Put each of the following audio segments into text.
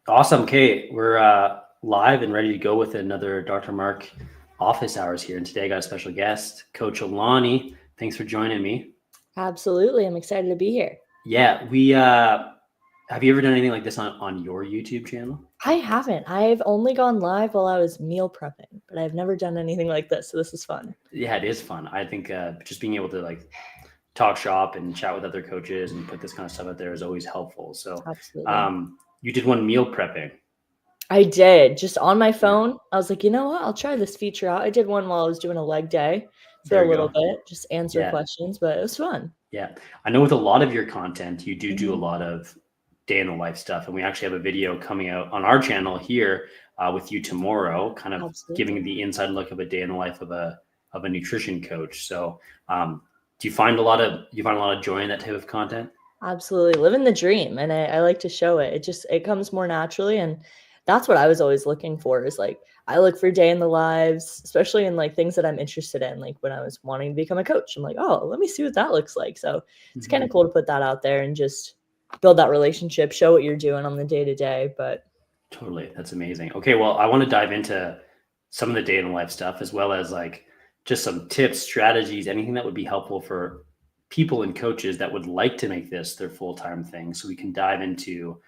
Awesome. Okay, we're live and ready to go with another Dr. Mark office hours here. And today I got a special guest, Coach Alani. Thanks for joining me. Absolutely. I'm excited to be here. Yeah, we have you ever done anything like this on your YouTube channel? I haven't. I've only gone live while I was meal prepping, but I've never done anything like this. So this is fun. Yeah, it is fun. I think just being able to like talk shop and chat with other coaches and put this kind of stuff out there is always helpful. So, Absolutely. you did one meal prepping. I did just on my Yeah, phone. I was like, you know what? I'll try this feature out. I did one while I was doing a leg day for there a you little go. bit, just answer Yeah, questions, but it was fun. yeah. I know with a lot of your content, you do a Mhm. lot of day in the life stuff, and we actually have a video coming out on our channel here with you tomorrow, kind of giving Absolutely. the inside look of a day in the life of a nutrition coach. So, do you find a lot of joy in that type of content? Absolutely. Living the dream. And I like to show it. It comes more naturally. And that's what I was always looking for is like, I look for day in the lives, especially in like things that I'm interested in. Like when I was wanting to become a coach, I'm like, oh, let me see what that looks like. So it's kind Mm-hmm. of cool to put that out there and just build that relationship, show what you're doing on the day to day. But Totally. That's amazing. Okay, well, I want to dive into some of the day in the life stuff as well as like just some tips, strategies, anything that would be helpful for people and coaches that would like to make this their full-time thing. So we can dive into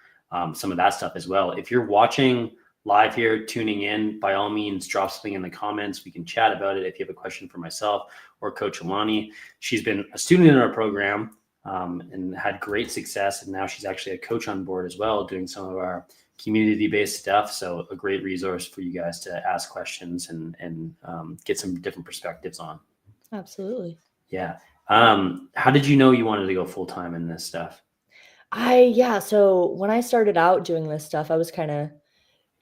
some of that stuff as well. If you're watching live here, tuning in, by all means, drop something in the comments. We can chat about it. If you have a question for myself or Coach Alani, she's been a student in our program and had great success. And now she's actually a coach on board as well, doing some of our community-based stuff. So a great resource for you guys to ask questions and get some different perspectives on. absolutely. Yeah. How did you know you wanted to go full time in this stuff? Yeah. So when I started out doing this stuff, I was kind of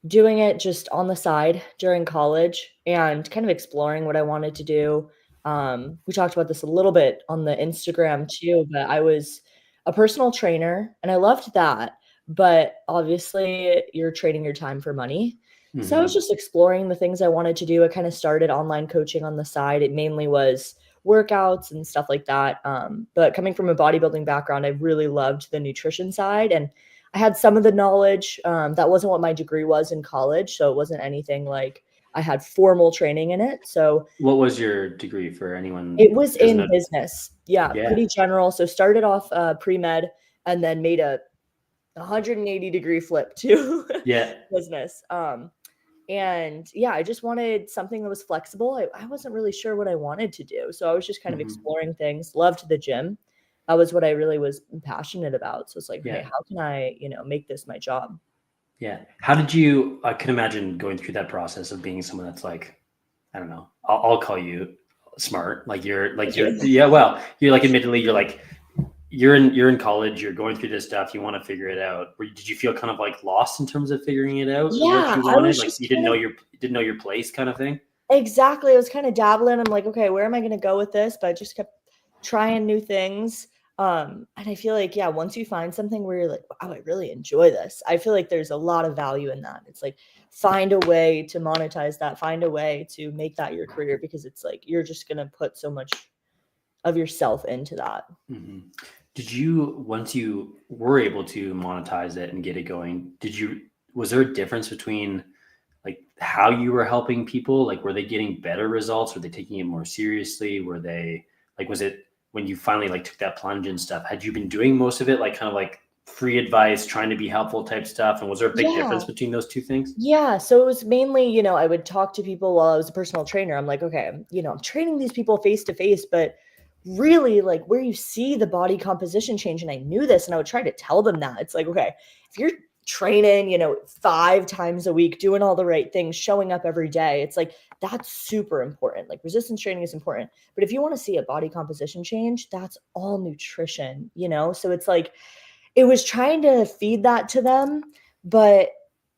doing it just on the side during college and kind of exploring what I wanted to do. We talked about this a little bit on the Instagram too, but I was a personal trainer and I loved that. But obviously, you're trading your time for money. So I was Mm-hmm. just exploring the things I wanted to do. I kind of started online coaching on the side. It mainly was workouts and stuff like that. But coming from a bodybuilding background, I really loved the nutrition side. And I had some of the knowledge. That wasn't what my degree was in college. So it wasn't anything like I had formal training in it. So What was your degree for anyone it was who doesn't in know? business. Yeah, Yeah. pretty general. So started off pre-med and then made a 180-degree flip to Yeah. business. And yeah, I just wanted something that was flexible. I wasn't really sure what I wanted to do. So I was just kind of Mm-hmm. exploring things, loved the gym. That was what I really was passionate about. So it's like, okay, Yeah. how can I, make this my job? Yeah. How did you, I can imagine going through that process of being someone that's like, I don't know, I'll call you smart. Thank you. yeah, well, you're like, admittedly, you're in college, you're going through this stuff, you want to figure it out. Did you feel kind of like lost in terms of figuring it out, what Yeah, you I wanted? was Like just kind of you didn't know your place kind of thing? exactly. I was kind of dabbling. I'm like, okay, where am I going to go with this? But I just kept trying new things. And I feel like, yeah, once you find something where you're like, wow, I really enjoy this, I feel like there's a lot of value in that. It's like, find a way to monetize that, find a way to make that your career because it's like you're just going to put so much of yourself into that. Hmm. Did you, once you were able to monetize it and get it going, was there a difference between like how you were helping people? Like, were they getting better results? Were they taking it more seriously? Were they like, was it when you finally like took that plunge and stuff? Had you been doing most of it, like kind of like free advice, trying to be helpful type stuff? And was there a big difference Yeah. between those two things? Yeah, so it was mainly, I would talk to people while I was a personal trainer. I'm like, okay, I'm training these people face to face, but really like where you see the body composition change, and I knew this, and I would try to tell them that. It's like, okay, if you're training, 5 times a week, doing all the right things, showing up every day, it's like that's super important. Like resistance training is important, but if you want to see a body composition change, that's all nutrition. So it's like it was trying to feed that to them, but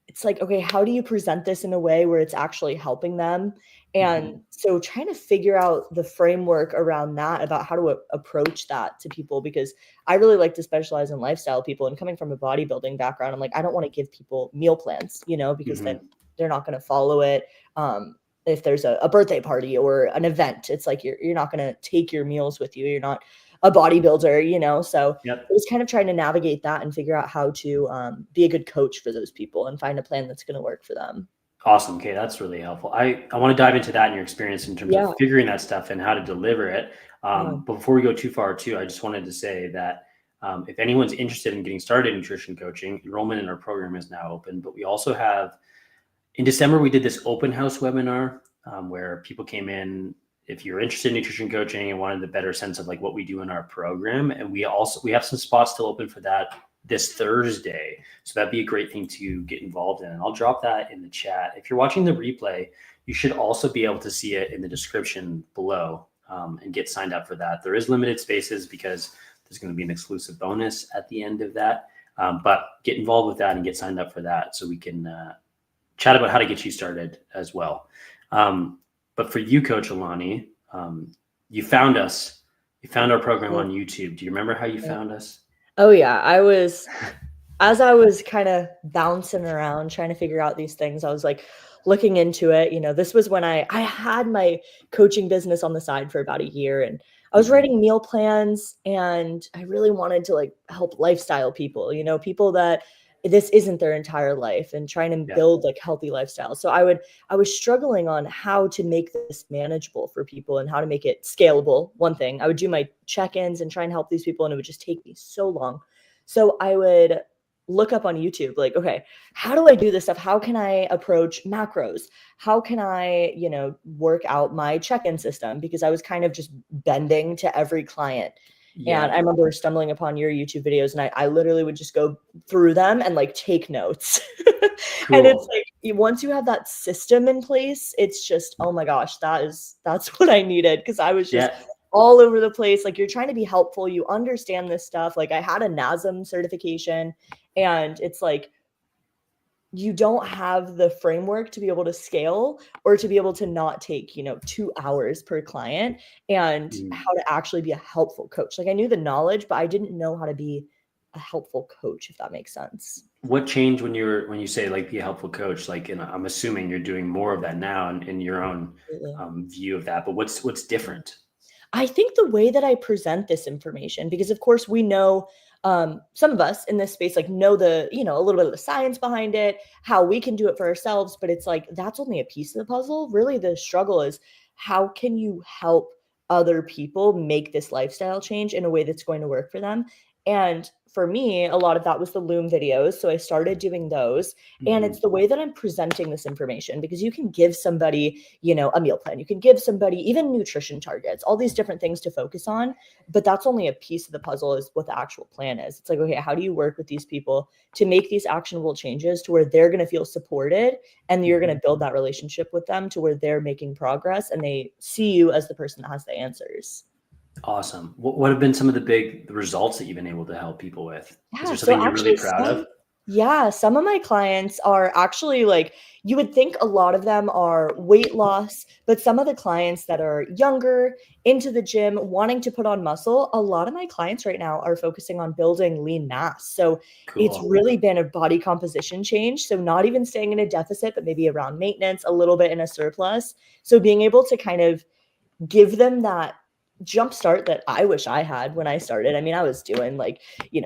it's like, okay, how do you present this in a way where it's actually helping them? And Hmm. so trying to figure out the framework around that about how to approach that to people, because I really like to specialize in lifestyle people, and coming from a bodybuilding background, I'm like, I don't want to give people meal plans, because then Hmm. they're not going to follow it. If there's a birthday party or an event, it's like you're not going to take your meals with you. You're not a bodybuilder. So Yep. it was kind of trying to navigate that and figure out how to be a good coach for those people and find a plan that's going to work for them. Awesome. Okay, that's really helpful. I want to dive into that in your experience in terms of Yeah. figuring that stuff and how to deliver it. Yeah. But before we go too far, too, I just wanted to say that if anyone's interested in getting started in nutrition coaching, enrollment in our program is now open. But we also have, in December, we did this open house webinar where people came in. If you're interested in nutrition coaching and wanted a better sense of like what we do in our program, and we have some spots still open for that this Thursday. So that'd be a great thing to get involved in. And I'll drop that in the chat. If you're watching the replay, you should also be able to see it in the description below and get signed up for that. There is limited spaces because there's going to be an exclusive bonus at the end of that. But get involved with that and get signed up for that so we can chat about how to get you started as well. But for you, Coach Alani, you found us. You found our program on YouTube. Do you remember how you found us? Oh yeah, as I was kind of bouncing around trying to figure out these things, I was like looking into it. This was when I had my coaching business on the side for about a year, and I was writing meal plans, and I really wanted to like help lifestyle people, people that this isn't their entire life and trying to build like healthy lifestyles. So I was struggling on how to make this manageable for people and how to make it scalable. One thing, I would do my check-ins and try and help these people, and it would just take me so long. So I would look up on YouTube, like, okay, how do I do this stuff? How can I approach macros? How can I, work out my check-in system? Because I was kind of just bending to every client. Yeah. And I remember stumbling upon your YouTube videos, and I literally would just go through them and like take notes. Cool. And it's like, once you have that system in place, it's just, oh my gosh, that's what I needed. Cause I was just all over the place. Like, you're trying to be helpful. You understand this stuff. Like, I had a NASM certification, and it's like, you don't have the framework to be able to scale or to be able to not take, 2 hours per client, and how to actually be a helpful coach. Like, I knew the knowledge, but I didn't know how to be a helpful coach, if that makes sense. What changed when you say like be a helpful coach? Like, I'm assuming you're doing more of that now in your own view of that, but what's different? I think the way that I present this information, because of course we know, some of us in this space like know the, a little bit of the science behind it, how we can do it for ourselves, but it's like, that's only a piece of the puzzle. Really, the struggle is how can you help other people make this lifestyle change in a way that's going to work for them? And for me, a lot of that was the Loom videos. So I started doing those, and it's the way that I'm presenting this information, because you can give somebody, a meal plan, you can give somebody even nutrition targets, all these different things to focus on, but that's only a piece of the puzzle is what the actual plan is. It's like, okay, how do you work with these people to make these actionable changes to where they're going to feel supported, and you're going to build that relationship with them to where they're making progress and they see you as the person that has the answers. Awesome. What have been some of the big results that you've been able to help people with? Yeah, is there something you're really proud of? Yeah, some of my clients are actually like, you would think a lot of them are weight loss, but some of the clients that are younger, into the gym, wanting to put on muscle, a lot of my clients right now are focusing on building lean mass. So it's really been a body composition change. So not even staying in a deficit, but maybe around maintenance, a little bit in a surplus. So being able to kind of give them that jumpstart that I wish I had when I started. I mean, I was doing like,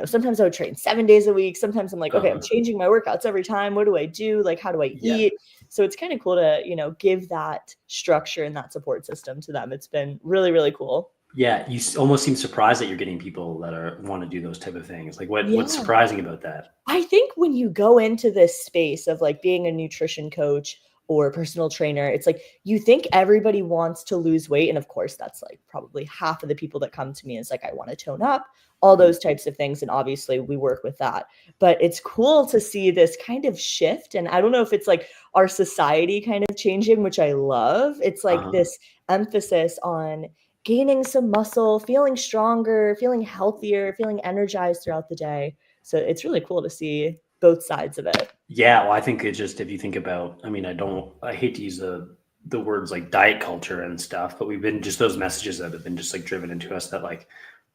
sometimes I would train 7 days a week. Sometimes I'm like, okay, I'm changing my workouts every time. What do I do? Like, how do I eat? So it's kind of cool to, give that structure and that support system to them. It's been really, really cool. Yeah. You almost seem surprised that you're getting people that want to do those type of things. Like what's surprising about that? I think when you go into this space of like being a nutrition coach or personal trainer, it's like, you think everybody wants to lose weight. And of course, that's like probably half of the people that come to me is like, I want to tone up, all those types of things. And obviously we work with that, but it's cool to see this kind of shift. And I don't know if it's like our society kind of changing, which I love. It's like this emphasis on gaining some muscle, feeling stronger, feeling healthier, feeling energized throughout the day. So it's really cool to see both sides of it. Yeah. Well, I think it just, if you think about, I mean, I hate to use the words like diet culture and stuff, but we've been just those messages that have been just like driven into us that like,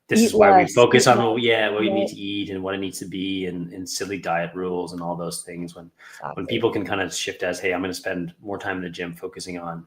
this is why we focus on what we need to eat and what it needs to be and silly diet rules and all those things when people can kind of shift as, hey, I'm going to spend more time in the gym focusing on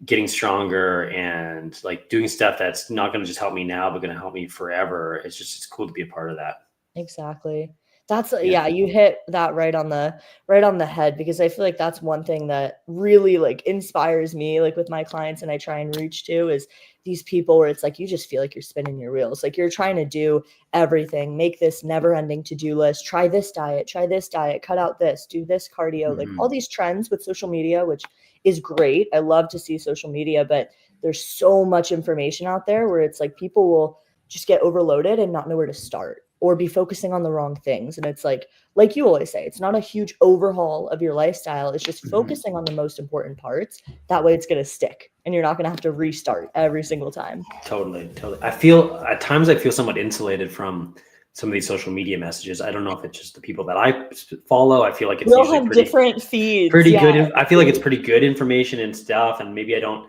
getting stronger and like doing stuff that's not going to just help me now, but going to help me forever. It's cool to be a part of that. Exactly. That's Yeah. yeah, you hit that right on the head, because I feel like that's one thing that really like inspires me like with my clients, and I try and reach to is these people where it's like you just feel like you're spinning your wheels. Like you're trying to do everything, make this never-ending to-do list, try this diet, cut out this, do this cardio, like all these trends with social media, which is great. I love to see social media, but there's so much information out there where it's like people will just get overloaded and not know where to start or be focusing on the wrong things. And it's like you always say, it's not a huge overhaul of your lifestyle. It's just focusing on the most important parts. That way it's going to stick and you're not going to have to restart every single time. Totally. I feel at times I feel somewhat insulated from some of these social media messages. I don't know if it's just the people that I follow. I feel like it's We all usually have different feeds. pretty Yeah, good. I feel like it's pretty good information and stuff. And maybe I don't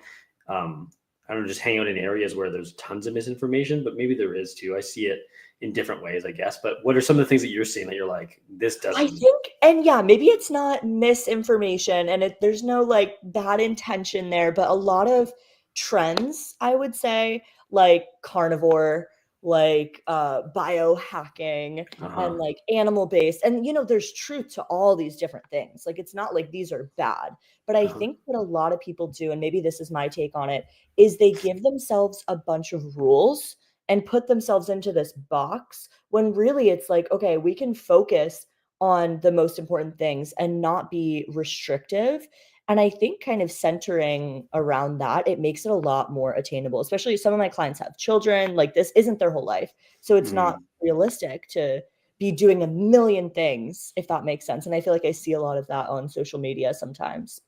just hang out in areas where there's tons of misinformation, but maybe there is too. I see it in different ways, I guess. But what are some of the things that you're seeing that you're like, this I doesn't? think, and yeah, maybe it's not misinformation and there's no like bad intention there, but a lot of trends, I would say, like carnivore, like biohacking, and like animal based. And there's truth to all these different things. Like it's not like these are bad, but I think what a lot of people do, and maybe this is my take on it, is they give themselves a bunch of rules and put themselves into this box when really it's like, okay, we can focus on the most important things and not be restrictive. And I think kind of centering around that, it makes it a lot more attainable, especially some of my clients have children. Like this isn't their whole life. So it's not realistic to be doing a million things, if that makes sense. And I feel like I see a lot of that on social media sometimes.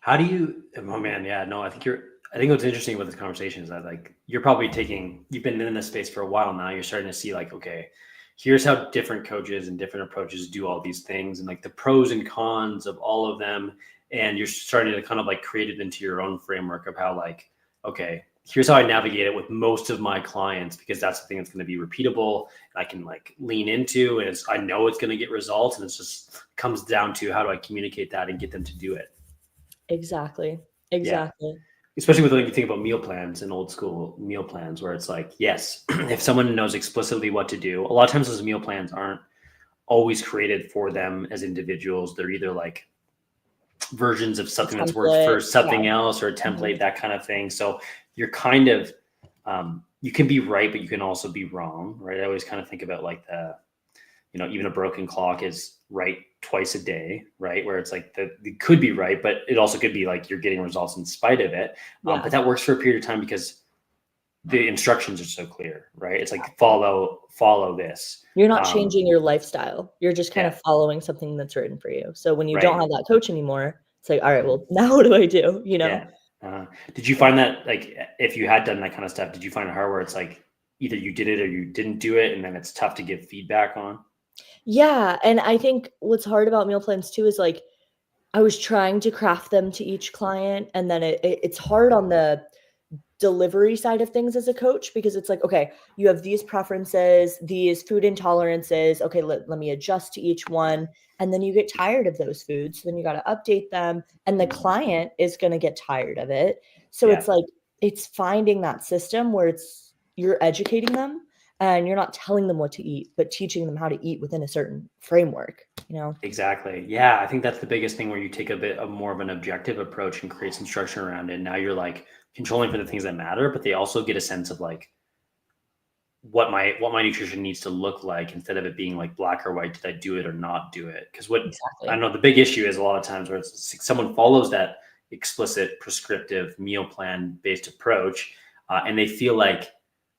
How do you? Oh man, yeah, no, I think what's interesting about this conversation is that like you've been in this space for a while now. You're starting to see like, okay, here's how different coaches and different approaches do all these things and like the pros and cons of all of them. And you're starting to kind of like create it into your own framework of how like, okay, here's how I navigate it with most of my clients, because that's the thing that's going to be repeatable and I can like lean into, and I know it's going to get results, and it's just comes down to how do I communicate that and get them to do it. Exactly. Yeah. Exactly. Especially with when you think about meal plans and old school meal plans, where it's like, yes, if someone knows explicitly what to do, a lot of times those meal plans aren't always created for them as individuals. They're either like versions of something that's worked for something else or a template, that kind of thing. So you're kind of, you can be right, but you can also be wrong, right? I always kind of think about like even a broken clock is right twice a day, right? Where it's like it could be right, but it also could be like you're getting results in spite of it. But that works for a period of time because the instructions are so clear, right? It's like follow this. You're not changing your lifestyle. You're just kind of following something that's written for you. So when you don't have that coach anymore, it's like, all right, well, now what do I do? Yeah. Did you find that like if you had done that kind of stuff, did you find it hard where it's like either you did it or you didn't do it, and then it's tough to give feedback on? Yeah. And I think what's hard about meal plans too is like I was trying to craft them to each client, and then it's hard on the delivery side of things as a coach, because it's like, okay, you have these preferences, these food intolerances. Okay, let me adjust to each one. And then you get tired of those foods. So then you got to update them. And the client is going to get tired of it. So it's like, it's finding that system where you're educating them and you're not telling them what to eat, but teaching them how to eat within a certain framework, Exactly. Yeah. I think that's the biggest thing, where you take a bit of more of an objective approach and create some structure around it. Now you're like controlling for the things that matter, but they also get a sense of like what my nutrition needs to look like, instead of it being like black or white. Did I do it or not do it? Because I know the big issue is a lot of times where it's someone follows that explicit prescriptive meal plan based approach, and they feel like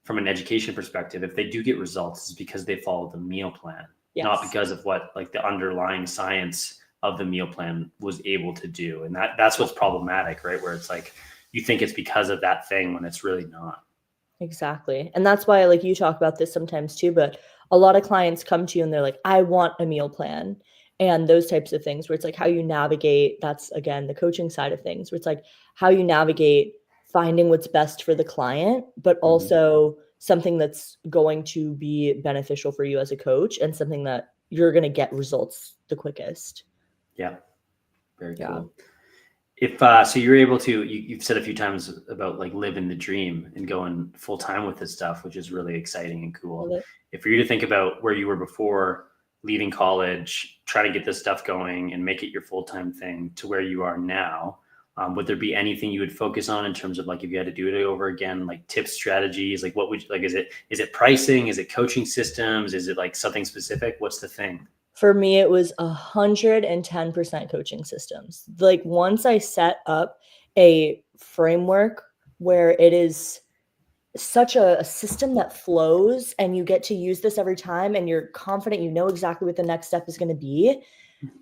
from an education perspective, if they do get results, it's because they followed the meal plan, not because of what like the underlying science of the meal plan was able to do. And that's what's problematic, right? Where it's like you think it's because of that thing when it's really not. Exactly. And that's why like you talk about this sometimes too, but a lot of clients come to you and they're like, I want a meal plan, and those types of things, where it's like how you navigate. That's again the coaching side of things, where it's like how you navigate finding what's best for the client, but also something that's going to be beneficial for you as a coach and something that you're going to get results the quickest. Yeah. Very cool. If so you're able to, you've said a few times about like living the dream and going full time with this stuff, which is really exciting and Love cool. it. If for you to think about where you were before leaving college, try to get this stuff going and make it your full time thing to where you are now, would there be anything you would focus on in terms of like if you had to do it over again, like tips, strategies, like what would you, like? Is it pricing? Is it coaching systems? Is it like something specific? What's the thing? For me, it was 110% coaching systems. Like once I set up a framework where it is such a system that flows and you get to use this every time and you're confident you know exactly what the next step is going to be.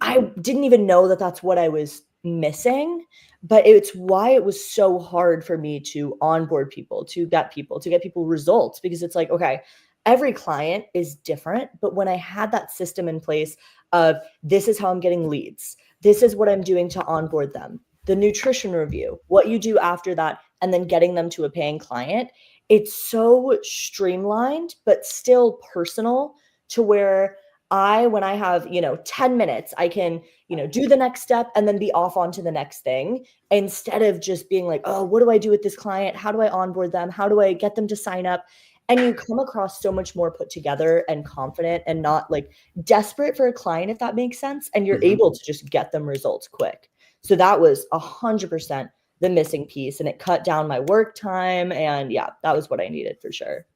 I didn't even know that that's what I was missing, but it's why it was so hard for me to onboard people, to get people results, because it's like, okay, every client is different, but when I had that system in place of this is how I'm getting leads, this is what I'm doing to onboard them, the nutrition review, what you do after that, and then getting them to a paying client, it's so streamlined, but still personal to where when I have, 10 minutes, I can, do the next step and then be off onto the next thing instead of just being like, oh, what do I do with this client? How do I onboard them? How do I get them to sign up? And you come across so much more put together and confident and not like desperate for a client, if that makes sense. And you're Mhm. able to just get them results quick. So that was 100% the missing piece. And it cut down my work time. And yeah, that was what I needed for sure.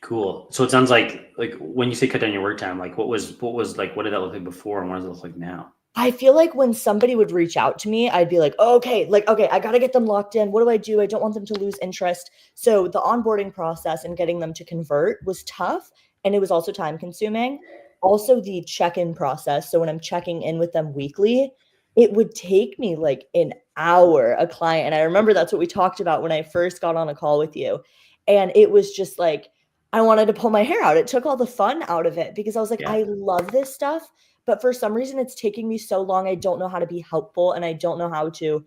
Cool. So it sounds like when you say cut down your work time, like what was like what did that look like before and what does it look like now? I feel like when somebody would reach out to me, I'd be like, "Oh, okay, like, okay, I gotta get them locked in. What do I do? I don't want them to lose interest." So the onboarding process and getting them to convert was tough, and it was also time consuming. Also, the check-in process. So when I'm checking in with them weekly, it would take me like an hour, a client. And I remember that's what we talked about when I first got on a call with you. And it was just like, I wanted to pull my hair out. It took all the fun out of it because I was like, Yeah. I love this stuff, but for some reason it's taking me so long. I don't know how to be helpful and I don't know how to,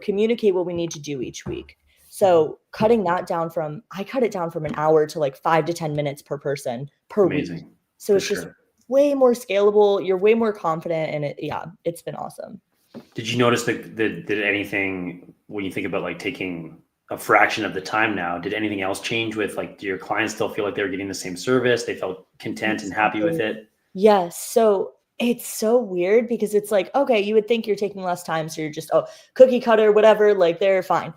communicate what we need to do each week. Mhm. So I cut it down from an hour to like 5 to 10 minutes per person per week. Amazing. So For it's just sure. way more scalable. You're way more confident and yeah, it's been awesome. Did you notice that did anything when you think about like taking a fraction of the time now, did anything else change with like do your clients still feel like they were getting the same service? They felt content and happy with Exactly. it? Yes. So it's so weird because it's like, okay, you would think you're taking less time. So you're just, oh, cookie cutter, whatever, like they're fine.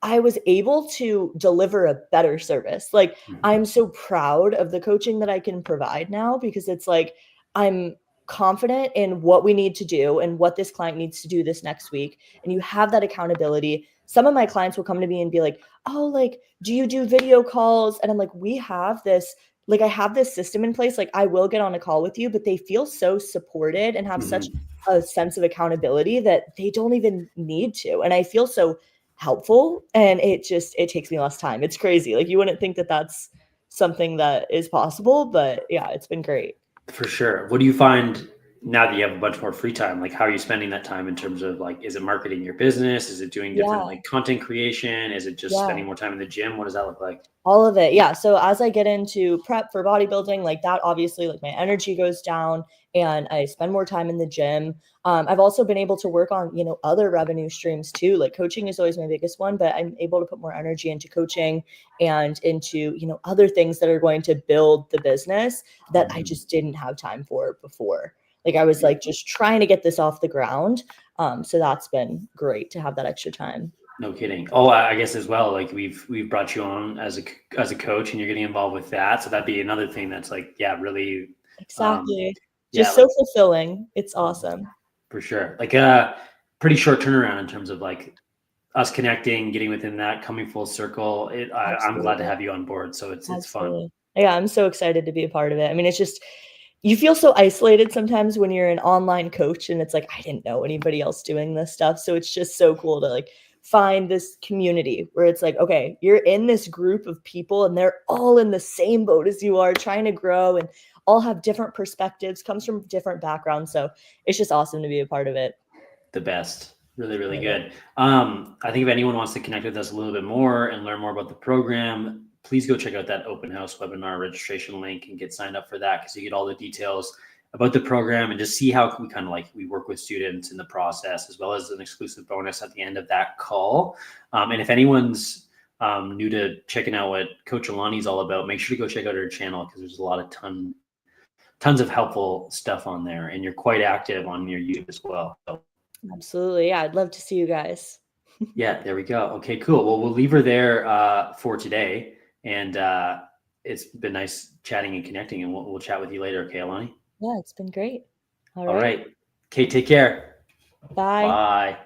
I was able to deliver a better service. Like, Mhm. I'm so proud of the coaching that I can provide now because it's like I'm confident in what we need to do and what this client needs to do this next week. And you have that accountability. Some of my clients will come to me and be like, oh, like, do you do video calls? And I'm like, we have this, like, I have this system in place. Like, I will get on a call with you, but they feel so supported and have such Mhm. a sense of accountability that they don't even need to. And I feel so helpful and it takes me less time. It's crazy. Like you wouldn't think that that's something that is possible, but yeah, it's been great. For sure. What do you find now that you have a bunch more free time? Like, how are you spending that time in terms of like, is it marketing your business? Is it doing different Yeah, like content creation? Is it just yeah. spending more time in the gym? What does that look like? All of it. Yeah. So as I get into prep for bodybuilding, like that, obviously, like my energy goes down and I spend more time in the gym. I've also been able to work on, other revenue streams too. Like coaching is always my biggest one, but I'm able to put more energy into coaching and into, other things that are going to build the business that I Mhm. just didn't have time for before. Like I was Yeah. like just trying to get this off the ground. So that's been great to have that extra time. No kidding. Oh, I guess as well. Like we've brought you on as a coach, and you're getting involved with that. So that'd be another thing that's like, yeah, really, um, Exactly. yeah, Just so fulfilling. It's awesome. for sure. Like a pretty short turnaround in terms of like us connecting, getting within that, coming full circle. I'm glad to Absolutely. have you on board. So it's fun. Absolutely. Yeah, I'm so excited to be a part of it. I mean, it's just you feel so isolated sometimes when you're an online coach and it's like, I didn't know anybody else doing this stuff. So it's just so cool to like find this community where it's like, okay, you're in this group of people and they're all in the same boat as you are trying to grow and all have different perspectives, comes from different backgrounds. So it's just awesome to be a part of it. The best. Really, really Love it. good. I think if anyone wants to connect with us a little bit more and learn more about the program, please go check out that open house webinar registration link and get signed up for that because you get all the details about the program and just see how we kind of like we work with students in the process, as well as an exclusive bonus at the end of that call. And if anyone's new to checking out what Coach Alani's all about, make sure to go check out her channel, because there's a lot of tons of helpful stuff on there, and you're quite active on your YouTube as well. So Absolutely. Yeah, I'd love to see you guys. yeah, there we go. Okay, cool. Well, we'll leave her there for today, and it's been nice chatting and connecting, and we'll chat with you later. Okay, Alani? Yeah, it's been great. All right. Okay, take care. Bye. Bye.